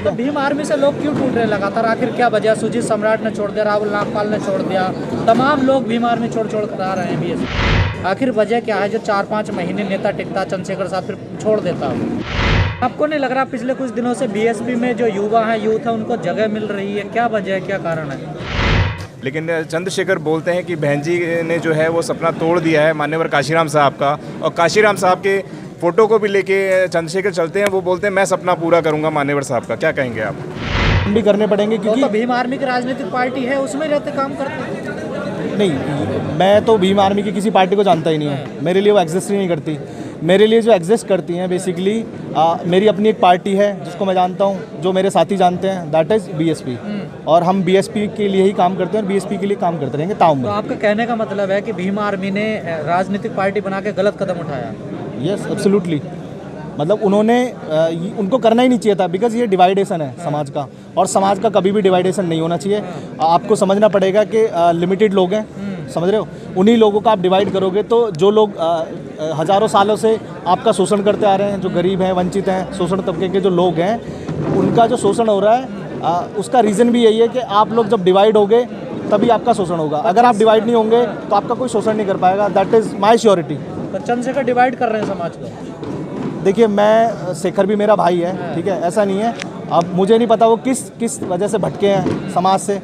तो भीम आर्मी से लोग क्यों टूट रहे लगातार, आखिर क्या वजह? सुजीत सम्राट ने छोड़ दिया, राहुल नागपाल ने छोड़ दिया, तमाम लोग भीम आर्मी छोड़ कर आ रहे हैं बीएसपी। आखिर वजह क्या है जो 4-5 महीने नेता टिकता, चंद्रशेखर साहब फिर छोड़ देता? आपको नहीं लग रहा पिछले कुछ दिनों से बीएसपी में जो युवा हैं, यूथ है, उनको जगह मिल रही है? क्या वजह है, क्या कारण है? लेकिन चंद्रशेखर बोलते हैं कि बहन जी ने जो है वो सपना तोड़ दिया है माननीय काशीराम साहब का, और काशीराम साहब के फ़ोटो को भी लेके चंद्रशेखर चलते हैं। वो बोलते हैं मैं सपना पूरा करूंगा मान्यवर साहब का। क्या कहेंगे आप? भी करने पड़ेंगे क्योंकि तो भीम आर्मी की राजनीतिक पार्टी है, उसमें रहते काम करते नहीं, मैं तो भीम आर्मी की किसी पार्टी को जानता ही नहीं हूँ। मेरे लिए वो एग्जिस्ट ही नहीं करती। मेरे लिए जो एग्जिस्ट करती हैं बेसिकली मेरी अपनी एक पार्टी है जिसको मैं जानता हूँ, जो मेरे साथी जानते हैं, दैट इज़ बीएसपी। और हम बीएसपी के लिए ही काम करते हैं और बीएसपी के लिए काम करते रहेंगे ताउम्र। तो आपका कहने का मतलब है कि भीम आर्मी ने राजनीतिक पार्टी बना के गलत कदम उठाया? Yes, absolutely. मतलब उनको करना ही नहीं चाहिए था, बिकॉज ये डिवाइडेशन है समाज का, और समाज का कभी भी डिवाइडेशन नहीं होना चाहिए। आपको समझना पड़ेगा कि लिमिटेड लोग हैं, समझ रहे हो? उन्हीं लोगों का आप डिवाइड करोगे तो जो लोग हज़ारों सालों से आपका शोषण करते आ रहे हैं, जो गरीब हैं, वंचित हैं, शोषण तबके के जो लोग हैं, उनका जो शोषण हो रहा है, उसका रीज़न भी यही है कि आप लोग जब डिवाइड होगे तभी आपका शोषण होगा। अगर आप डिवाइड नहीं होंगे तो आपका कोई शोषण नहीं कर पाएगा। That is my surety. तो चंद्रशेखर डिवाइड कर रहे हैं समाज को? देखिए, शेखर भी मेरा भाई है, ठीक है, ऐसा नहीं है। अब मुझे नहीं पता वो किस वजह से भटके हैं समाज से।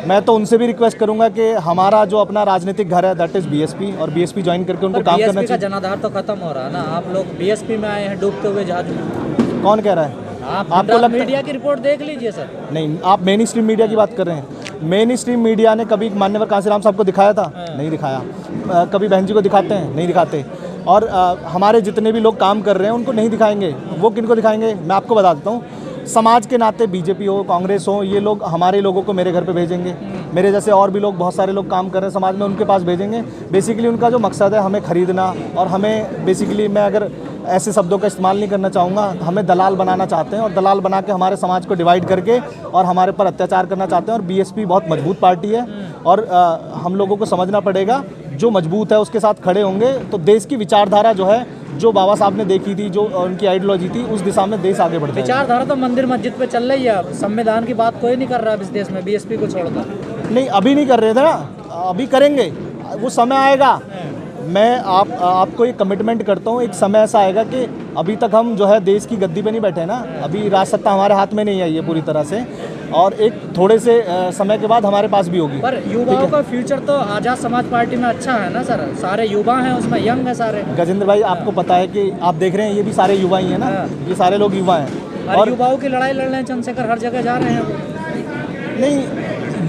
मैं तो उनसे भी रिक्वेस्ट करूंगा कि हमारा जो अपना राजनीतिक घर है दैट इज़ बीएसपी, और बीएसपी ज्वाइन करके उनको काम करना चाहिए। जनाधार तो खत्म हो रहा है ना, आप लोग बीएसपी में आए हैं डूबते हुए जहाज में। कौन कह रहा है? आपको लगता मीडिया की रिपोर्ट देख लीजिए सर। नहीं, आप मेन स्ट्रीम मीडिया की बात कर रहे हैं। मेन स्ट्रीम मीडिया ने कभी मान्यवर काशीराम साहब को दिखाया था? नहीं दिखाया। कभी बहन जी को दिखाते हैं? नहीं दिखाते। और हमारे जितने भी लोग काम कर रहे हैं उनको नहीं दिखाएंगे। वो किनको दिखाएंगे? मैं आपको बता देता हूँ। समाज के नाते बीजेपी हो, कांग्रेस हो, ये लोग हमारे लोगों को मेरे घर पे भेजेंगे। मेरे जैसे और भी लोग, बहुत सारे लोग काम कर रहे हैं समाज में, उनके पास भेजेंगे। बेसिकली उनका जो मकसद है हमें ख़रीदना, और हमें बेसिकली, मैं अगर ऐसे शब्दों का इस्तेमाल नहीं करना चाहूँगा, हमें दलाल बनाना चाहते हैं, और दलाल बना के हमारे समाज को डिवाइड करके और हमारे पर अत्याचार करना चाहते हैं। और बीएसपी बहुत मजबूत पार्टी है, और हम लोगों को समझना पड़ेगा, जो मजबूत है उसके साथ खड़े होंगे तो देश की विचारधारा जो है, जो बाबा साहब ने देखी थी, जो उनकी आइडियोलॉजी थी, उस दिशा में देश आगे बढ़ जाएगा। विचारधारा तो मंदिर मस्जिद पे चल रही है, संविधान की बात कोई नहीं कर रहा है इस देश में, बीएसपी को छोड़कर। नहीं, अभी नहीं कर रहे थे ना, अभी करेंगे, वो समय आएगा। मैं आपको एक कमिटमेंट करता हूँ, एक समय ऐसा आएगा कि अभी तक हम जो है देश की गद्दी पे नहीं बैठे ना, अभी राज सत्ता हमारे हाथ में नहीं आई है पूरी तरह से, और एक थोड़े से समय के बाद हमारे पास भी होगी। पर युवाओं का फ्यूचर तो आज़ाद समाज पार्टी में अच्छा है ना सर, सारे युवा हैं उसमें, यंग है सारे। गजेंद्र भाई, आपको पता है कि आप देख रहे हैं ये भी सारे युवा ही हैं ना, ये सारे लोग युवा हैं, और युवाओं की लड़ाई लड़ रहे हैं चंद्रशेखर, हर जगह जा रहे हैं वो। नहीं,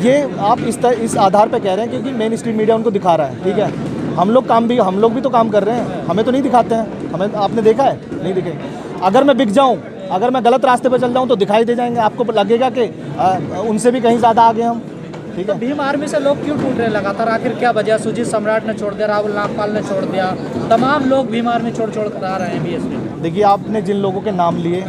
ये आप इस आधार पे कह रहे हैं क्योंकि मेन स्ट्रीम मीडिया उनको दिखा रहा है, ठीक है। हम लोग भी तो काम कर रहे हैं, हमें तो नहीं दिखाते हैं। हमें आपने देखा है? नहीं दिखे। अगर मैं बिक जाऊं, अगर मैं गलत रास्ते पे चल जाऊं तो दिखाई दे जाएंगे, आपको लगेगा कि उनसे भी कहीं ज़्यादा आगे हम, ठीक है। तो भीम आर्मी से लोग क्यों टूट रहे लगातार, आखिर क्या वजह? सुजीत सम्राट ने छोड़ दिया, राहुल नागपाल ने छोड़ दिया, तमाम लोग भीम आर्मी छोड़ कर आ रहे हैं बीएसपी। देखिए, आपने जिन लोगों के नाम लिए,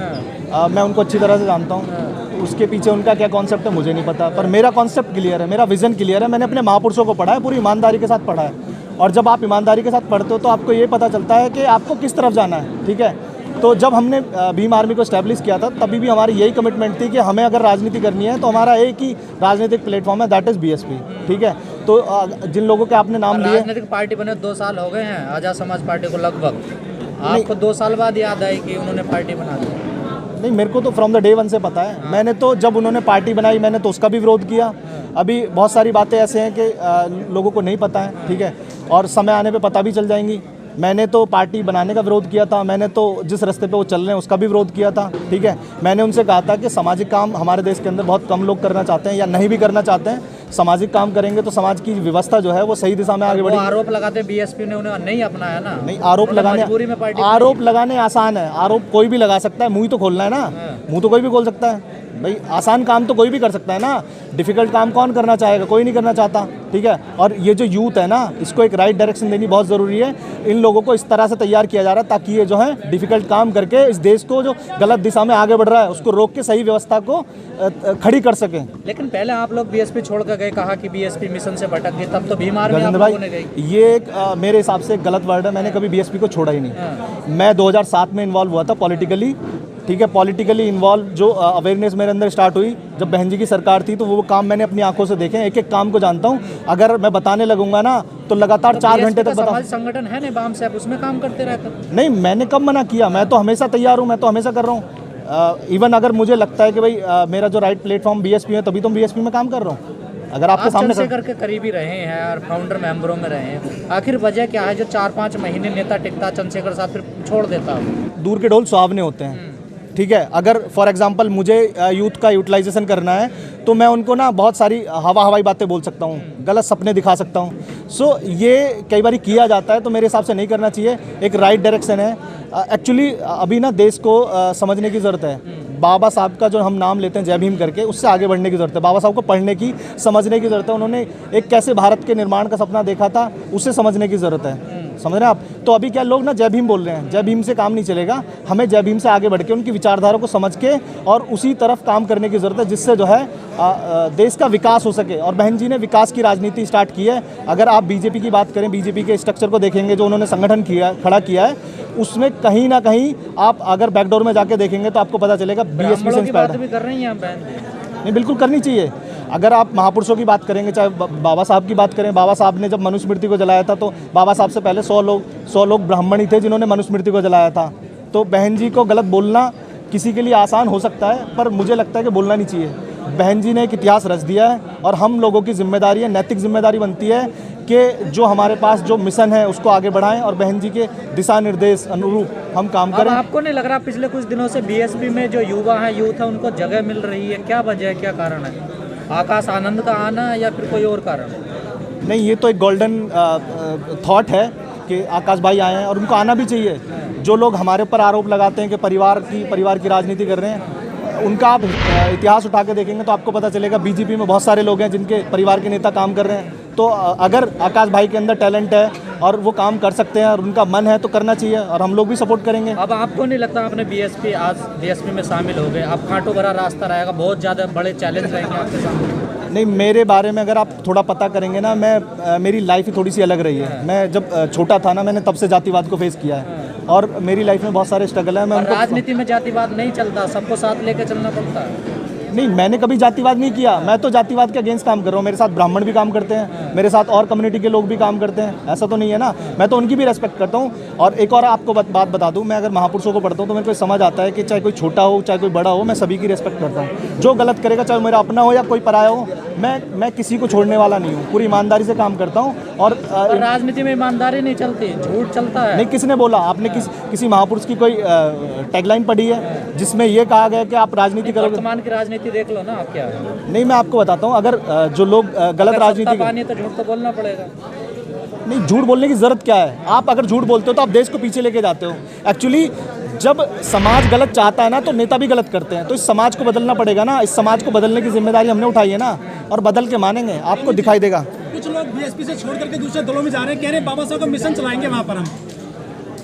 मैं उनको अच्छी तरह से जानता हूँ। उसके पीछे उनका क्या कॉन्सेप्ट है मुझे नहीं पता, पर मेरा कॉन्सेप्ट क्लियर है, मेरा विज़न क्लियर है। मैंने अपने महापुरुषों को पढ़ा है, पूरी ईमानदारी के साथ पढ़ा है। और जब आप ईमानदारी के साथ पढ़ते हो तो आपको ये पता चलता है कि आपको किस तरफ जाना है, ठीक है। तो जब हमने भीम आर्मी को एस्टैब्लिश किया था, तभी भी हमारी यही कमिटमेंट थी कि हमें अगर राजनीति करनी है तो हमारा एक ही राजनीतिक प्लेटफॉर्म है, दैट इज़ बीएसपी, ठीक है। तो जिन लोगों के आपने नाम लिए, राजनीतिक पार्टी बने 2 साल हो गए हैं आज़ाद समाज पार्टी को लगभग, आपको 2 साल बाद याद आई कि उन्होंने पार्टी बना दी? नहीं, मेरे को तो फ्रॉम द डे वन से पता है। मैंने तो जब उन्होंने पार्टी बनाई मैंने तो उसका भी विरोध किया। अभी बहुत सारी बातें ऐसे हैं कि लोगों को नहीं पता है, ठीक है, और समय आने पे पता भी चल जाएंगी। मैंने तो पार्टी बनाने का विरोध किया था, मैंने तो जिस रास्ते पे वो चल रहे हैं उसका भी विरोध किया था, ठीक है। मैंने उनसे कहा था कि सामाजिक काम हमारे देश के अंदर बहुत कम लोग करना चाहते हैं या नहीं भी करना चाहते हैं। सामाजिक काम करेंगे तो समाज की व्यवस्था जो है वो सही दिशा में आगे बढ़ेगी। आरोप लगाते बीएसपी ने उन्हें नहीं अपनाया ना। नहीं, आरोप लगाने आसान है, आरोप कोई भी लगा सकता है, मुंह तो खोलना है ना, मुंह तो कोई भी खोल सकता है भाई। आसान काम तो कोई भी कर सकता है ना, डिफिकल्ट काम कौन करना चाहेगा? कोई नहीं करना चाहता, ठीक है। और ये जो यूथ है ना, इसको एक राइट डायरेक्शन देनी बहुत ज़रूरी है। इन लोगों को इस तरह से तैयार किया जा रहा है ताकि ये जो है डिफिकल्ट काम करके इस देश को जो गलत दिशा में आगे बढ़ रहा है उसको रोक के सही व्यवस्था को खड़ी कर सकें। लेकिन पहले आप लोग बीएसपी छोड़ कर गए, कहा कि बीएसपी मिशन से भटक गई, तब तो भीम आर्मी आप लोगों ने गई। ये एक मेरे हिसाब से गलत वर्ड है। मैंने कभी बीएसपी को छोड़ा ही नहीं। मैं 2007 में इन्वॉल्व हुआ था पॉलिटिकली, ठीक है, पॉलिटिकली इन्वॉल्व जो अवेयरनेस मेरे अंदर स्टार्ट हुई जब बहन जी की सरकार थी, तो वो काम मैंने अपनी आंखों से देखे, एक एक काम को जानता हूँ। अगर मैं बताने लगूंगा ना तो लगातार 4 घंटे तक बता। समाज संगठन है निबाम से, आप उसमें काम करते रहते? नहीं, मैंने कब मना किया, मैं तो हमेशा तैयार हूँ, मैं तो हमेशा कर रहा हूँ। इवन अगर मुझे लगता है कि भाई मेरा जो राइट प्लेटफॉर्म बीएसपी है, तभी तो बीएसपी में काम कर रहा हूँ। अगर आपके सामने चंद्रशेखर के करीबी रहे हैं और फाउंडर मेंबरों में रहे हैं, आखिर वजह क्या है जो 4-5 महीने नेता टिकता चंद्रशेखर साहब फिर छोड़ देता? दूर के ढोल सुहावने होते हैं, ठीक है। अगर फॉर एग्जांपल मुझे यूथ का यूटिलाइजेशन करना है तो मैं उनको ना बहुत सारी हवाई बातें बोल सकता हूँ, गलत सपने दिखा सकता हूँ। सो ये कई बार किया जाता है, तो मेरे हिसाब से नहीं करना चाहिए। एक राइट डायरेक्शन है। एक्चुअली अभी ना देश को समझने की ज़रूरत है। बाबा साहब का जो हम नाम लेते हैं जय भीम करके, उससे आगे बढ़ने की ज़रूरत है। बाबा साहब को पढ़ने की, समझने की ज़रूरत है। उन्होंने एक कैसे भारत के निर्माण का सपना देखा था, उसे समझने की ज़रूरत है। समझ रहे हैं आप? तो अभी क्या लोग ना जय भीम बोल रहे हैं, जय भीम से काम नहीं चलेगा। हमें जय भीम से आगे बढ़ के उनकी विचारधारा को समझ के और उसी तरफ काम करने की ज़रूरत है, जिससे जो है देश का विकास हो सके। और बहन जी ने विकास की राजनीति स्टार्ट की है। अगर आप बीजेपी की बात करें, बीजेपी के स्ट्रक्चर को देखेंगे जो उन्होंने संगठन खड़ा किया है, उसमें कहीं ना कहीं आप अगर बैकडोर में जाके देखेंगे तो आपको पता चलेगा बीएसपी से इंस्पायर्ड है। भी कर रही हैं बहन? नहीं, बिल्कुल करनी चाहिए। अगर आप महापुरुषों की बात करेंगे, चाहे बाबा साहब की बात करें, बाबा साहब ने जब मनुस्मृति को जलाया था तो बाबा साहब से पहले 100 लोग ब्राह्मण ही थे जिन्होंने मनुस्मृति को जलाया था। तो बहन जी को गलत बोलना किसी के लिए आसान हो सकता है, पर मुझे लगता है कि बोलना नहीं चाहिए। बहन जी ने एक इतिहास रच दिया है और हम लोगों की जिम्मेदारी है, नैतिक जिम्मेदारी बनती है कि जो हमारे पास जो मिशन है उसको आगे बढ़ाएं और बहन जी के दिशा निर्देश अनुरूप हम काम करें। आपको नहीं लग रहा पिछले कुछ दिनों से बीएसपी में जो युवा हैं, यूथ है, उनको जगह मिल रही है? क्या वजह है, क्या कारण है? आकाश आनंद का आना या फिर कोई और कारण? नहीं, ये तो एक गोल्डन थॉट है कि आकाश भाई आए हैं और उनको आना भी चाहिए। जो लोग हमारे ऊपर आरोप लगाते हैं कि परिवार की राजनीति कर रहे हैं, उनका आप इतिहास उठा के देखेंगे तो आपको पता चलेगा बीजेपी में बहुत सारे लोग हैं जिनके परिवार के नेता काम कर रहे हैं। तो अगर आकाश भाई के अंदर टैलेंट है और वो काम कर सकते हैं और उनका मन है तो करना चाहिए और हम लोग भी सपोर्ट करेंगे। अब आपको नहीं लगता आपने आज बीएसपी में शामिल हो गए, अब कांटों भरा रास्ता रहेगा, बहुत ज़्यादा बड़े चैलेंज रहेंगे आपके सामने? नहीं, मेरे बारे में अगर आप थोड़ा पता करेंगे ना, मेरी लाइफ ही थोड़ी सी अलग रही है। मैं जब छोटा था ना, मैंने तब से जातिवाद को फेस किया है और मेरी लाइफ में बहुत सारे स्ट्रगल है। मैं राजनीति में जातिवाद नहीं चलता, सबको साथ लेकर चलना पड़ता है। नहीं, मैंने कभी जातिवाद नहीं किया। मैं तो जातिवाद के अगेंस्ट काम कर रहा हूँ। मेरे साथ ब्राह्मण भी काम करते हैं, मेरे साथ और कम्युनिटी के लोग भी काम करते हैं। ऐसा तो नहीं है ना, मैं तो उनकी भी रेस्पेक्ट करता हूँ। और एक और आपको बात बता दूँ, मैं अगर महापुरुषों को पढ़ता हूँ तो मेरे को समझ आता है कि चाहे कोई छोटा हो चाहे कोई बड़ा हो, मैं सभी की रेस्पेक्ट करता हूँ। जो गलत करेगा, चाहे मेरा अपना हो या कोई पराया हो, मैं किसी को छोड़ने वाला नहीं हूँ। पूरी ईमानदारी से काम करता हूँ। और राजनीति में ईमानदारी नहीं चलती, झूठ चलता है। नहीं, किसने बोला? आपने किसी महापुरुष की कोई टैगलाइन पढ़ी है जिसमें ये कहा गया कि आप राजनीति करोगे? वर्तमान की राजनीति देख लो ना, आप क्या है? नहीं, मैं आपको बताता हूँ, अगर जो लोग गलत राजनीति पानी तो झूठ तो बोलना पड़ेगा। नहीं, झूठ बोलने की जरूरत क्या है? आप अगर झूठ बोलते हो तो आप देश को पीछे लेके जाते हो। एक्चुअली जब समाज गलत चाहता है ना तो नेता भी गलत करते हैं। तो इस समाज को बदलना पड़ेगा ना। इस समाज को बदलने की जिम्मेदारी हमने उठाई है ना, और बदल के मानेंगे, आपको दिखाई देगा। कुछ लोग बीएसपी से छोड़ करके दूसरे दलों में जा रहे हैं, कह रहे हैं बाबा साहब का मिशन चलाएंगे वहाँ पर हम।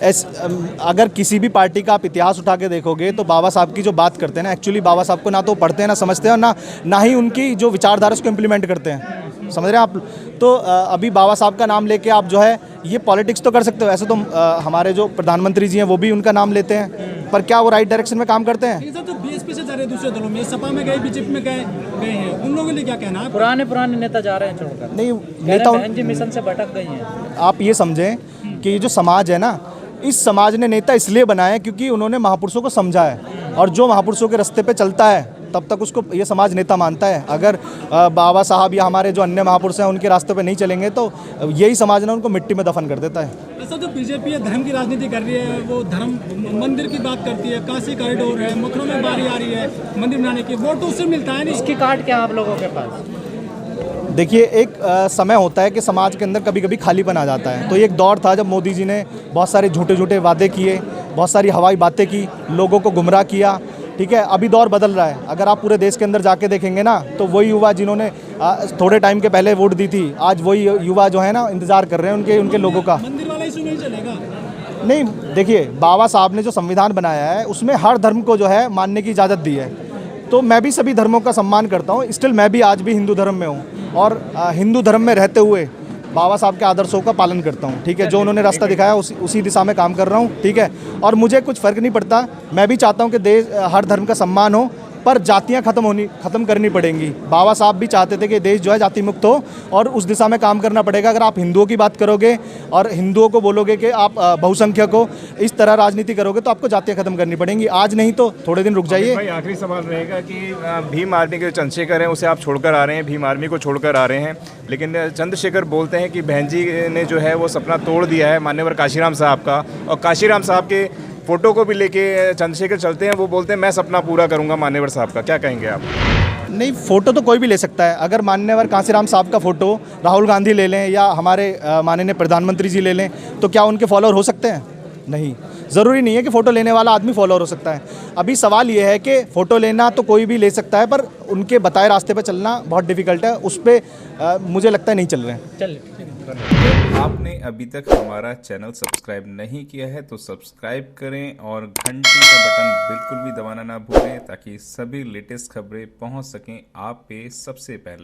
अगर किसी भी पार्टी का आप इतिहास उठा के देखोगे तो बाबा साहब की जो बात करते हैं ना, एक्चुअली बाबा साहब को ना तो पढ़ते हैं, ना समझते हैं, और ना ही उनकी जो विचारधारा उसको इम्प्लीमेंट करते हैं। समझ रहे हैं आप? तो अभी बाबा साहब का नाम लेके आप जो है ये पॉलिटिक्स तो कर सकते हो। ऐसे तो हमारे जो प्रधानमंत्री जी हैं वो भी उनका नाम लेते हैं, पर क्या वो राइट डायरेक्शन में काम करते हैं? तो बीएसपी से जा रहे हैं दूसरे दलों में, सपा में गए, बीजेपी में गए हैं, उन लोगों के लिए क्या कहना है? पुराने नेता जा रहे हैं छोड़कर। नहीं, नेता बहन जी मिशन से भटक गई हैं। आप ये समझें कि ये जो समाज है ना, इस समाज ने नेता इसलिए बनाए क्योंकि उन्होंने महापुरुषों को समझा है, और जो महापुरुषों के रास्ते पे चलता है तब तक उसको ये समाज नेता मानता है। अगर बाबा साहब या हमारे जो अन्य महापुरुष हैं उनके रास्ते पे नहीं चलेंगे तो यही समाज ने उनको मिट्टी में दफन कर देता है। ऐसा जो बीजेपी है धर्म की राजनीति कर रही है, वो धर्म मंदिर की बात करती है, काशी कॉरिडोर है, मथुरा में बारी आ रही है मंदिर बनाने की, वोट तो उससे मिलता है नहीं। इसकी काट क्या आप लोगों के पास? देखिए, एक समय होता है कि समाज के अंदर कभी कभी खालीपन आ जाता है। तो ये एक दौर था जब मोदी जी ने बहुत सारे झूठे वादे किए, बहुत सारी हवाई बातें की, लोगों को गुमराह किया। ठीक है, अभी दौर बदल रहा है। अगर आप पूरे देश के अंदर जाके देखेंगे ना तो वही युवा जिन्होंने थोड़े टाइम के पहले वोट दी थी, आज वही युवा जो है ना इंतज़ार कर रहे हैं उनके लोगों का। मंदिर वाला इशू नहीं चलेगा। नहीं, देखिए, बाबा साहब ने जो संविधान बनाया है उसमें हर धर्म को जो है मानने की इजाज़त दी है। तो मैं भी सभी धर्मों का सम्मान करता हूँ। स्टिल मैं भी आज भी हिंदू धर्म में हूँ, और हिंदू धर्म में रहते हुए बाबा साहब के आदर्शों का पालन करता हूँ, ठीक है। जो उन्होंने रास्ता दिखाया उसी दिशा में काम कर रहा हूँ, ठीक है। और मुझे कुछ फ़र्क नहीं पड़ता, मैं भी चाहता हूँ कि देश हर धर्म का सम्मान हो, पर जातियाँ ख़त्म करनी पड़ेंगी। बाबा साहब भी चाहते थे कि देश जो है जाति मुक्त हो, और उस दिशा में काम करना पड़ेगा। अगर आप हिंदुओं की बात करोगे और हिंदुओं को बोलोगे कि आप बहुसंख्यक हो, इस तरह राजनीति करोगे तो आपको जातियाँ ख़त्म करनी पड़ेंगी। आज नहीं तो थोड़े दिन रुक जाइए। भाई आखिरी सवाल रहेगा कि भीम आर्मी के चंद्रशेखर हैं उसे आप छोड़कर आ रहे हैं, भीम आर्मी को छोड़कर आ रहे हैं, लेकिन चंद्रशेखर बोलते हैं कि बहन जी ने जो है वो सपना तोड़ दिया है मान्यवर काशीराम साहब का, और काशीराम साहब के फ़ोटो को भी लेके चंद्रशेखर चलते हैं, वो बोलते हैं मैं सपना पूरा करूंगा मान्यवर साहब का। क्या कहेंगे आप? नहीं, फ़ोटो तो कोई भी ले सकता है। अगर मान्यवर कांसीराम साहब का फ़ोटो राहुल गांधी ले लें या हमारे माननीय प्रधानमंत्री जी ले लें तो क्या उनके फॉलोअर हो सकते हैं? नहीं, ज़रूरी नहीं है कि फ़ोटो लेने वाला आदमी फॉलोअर हो सकता है। अभी सवाल ये है कि फ़ोटो लेना तो कोई भी ले सकता है, पर उनके बताए रास्ते पर चलना बहुत डिफ़िकल्ट है। उस पर मुझे लगता है नहीं चल रहे हैं। चलिए। आपने अभी तक हमारा चैनल सब्सक्राइब नहीं किया है तो सब्सक्राइब करें और घंटी का बटन बिल्कुल भी दबाना ना भूलें, ताकि सभी लेटेस्ट खबरें पहुंच सकें आप पे सबसे पहले।